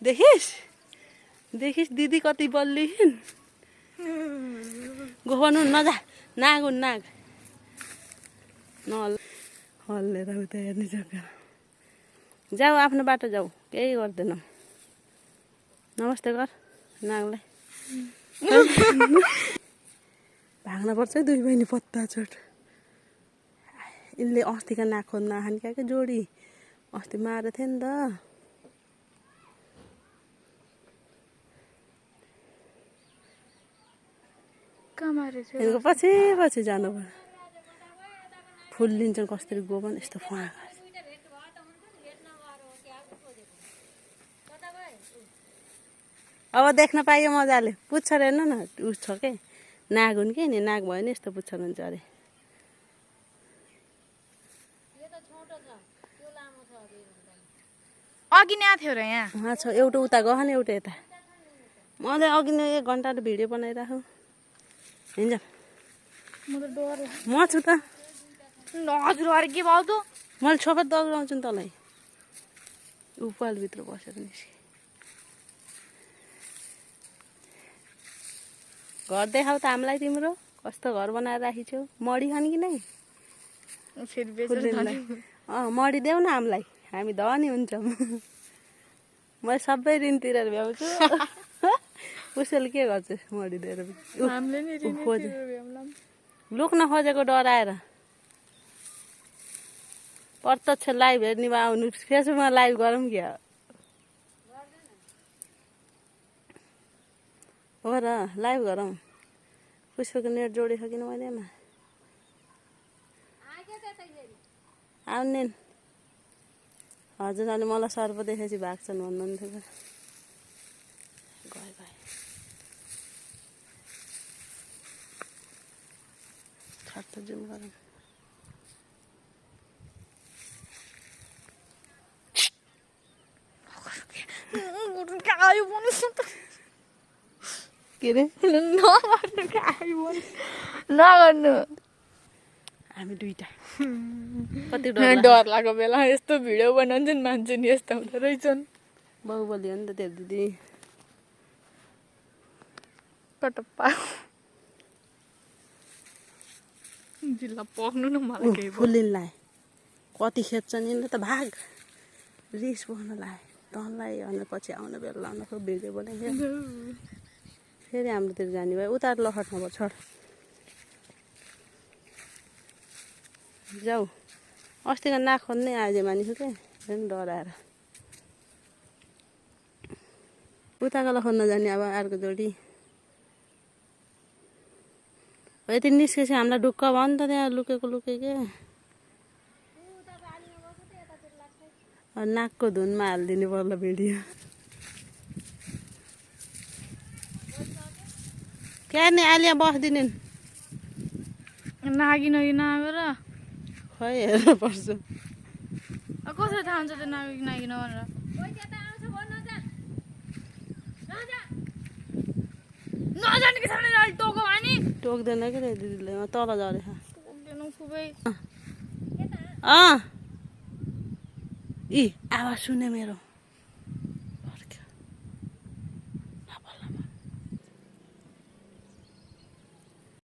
देखिस दिदी कति बल्लिन् गोबनु नजा नाग नाग नहल हल्लेर उता हेर्नु सक्दैन जाऊ आफ्नो बाटो जाऊ केही गर्दैन नमस्ते कर नागलाई भाग्न पर्छ 2 बहिनी पत्ता चोट यिनले अस्तिका नाग खोज्न हानिका जोडी अस्ति मारेको थियो नि त यिनको पछि जानु पर्यो फुल लिन्छन् कसरी गोबन यस्तो फुवा अब देख्न पाइयो मजाले पुच्छर हेर्नु न उस छ के नाग हुन् कि नि नाग भयो नि यस्तो पुच्छर हुन्छ अरे अघि नै थियो र यहाँ छ एउटा उता गह नि एउटा यता मैले अघि नै 1 घन्टा भिडियो बनाइराखौ हिँड्छ म छु त हजुर अरे के भयो त मैले छोपत दौडाउँछु नि तँलाई उपालभित्र बसेर निस्के घर देखाउ त हामीलाई तिम्रो कस्तो घर बनाएर राखिछौ मडी खाने कि नै मडी देऊ न हामीलाई हामी धनी हुन्छौँ मैले सबै ऋण तिरेर भ्याउँछु उसले के गर्छ मडी दिएर लुक्न खोजेको डराएर प्रत्यक्ष लाइभ हेर्ने भए आउनु फेसबुकमा लाइभ गरौँ क्या हो र लाइभ गरौँ पुष्पको नेट जोडेको किन मैले आउने हजुर अनि मलाई सर्प देखेपछि भाग्छन् भन्नुहुन्थ्यो गए छट्ट जुम गरौँ के रे नगर्नु हामी दुईटा कति डर लाग्यो बेला यस्तो भिडियो बनाउँछन् मान्छे नि यस्तो हुँदो रहेछन् बाहुबली हो नि त त्यो दिदी कटप्पा जिल्ला पक्नु न मलाई केही फुलिनलाई कति खेप्छन् यिनले त भाग रिस बस्न लाए तँलाई अनि पछि आउन बेला लाउनको भिडियो बनाइयो फेरि हाम्रोतिर जाने भयो उता लखट्नु भयो छोड जाऊ अस्तिको नाक खोज्नै आज मानिस के झन् डराएर उताको खोज्न जाने अब अर्को जोडी हो यति निस्केपछि हामीलाई ढुक्क भयो नि त त्यहाँ लुकेको नाकको धुनमा हालिदिनु पर्ला भिडियो क्या नि आलिया बस्दिनु नागी नगेर खै हेर्नु पर्छ कसरी थाहा हुन्छ त्यो नागी भनेर नजाने के सामने टोको भने टोक्दैन के दिदीले तल झरेछ टोक्दैन खुबै इ आवाज सुने मेरो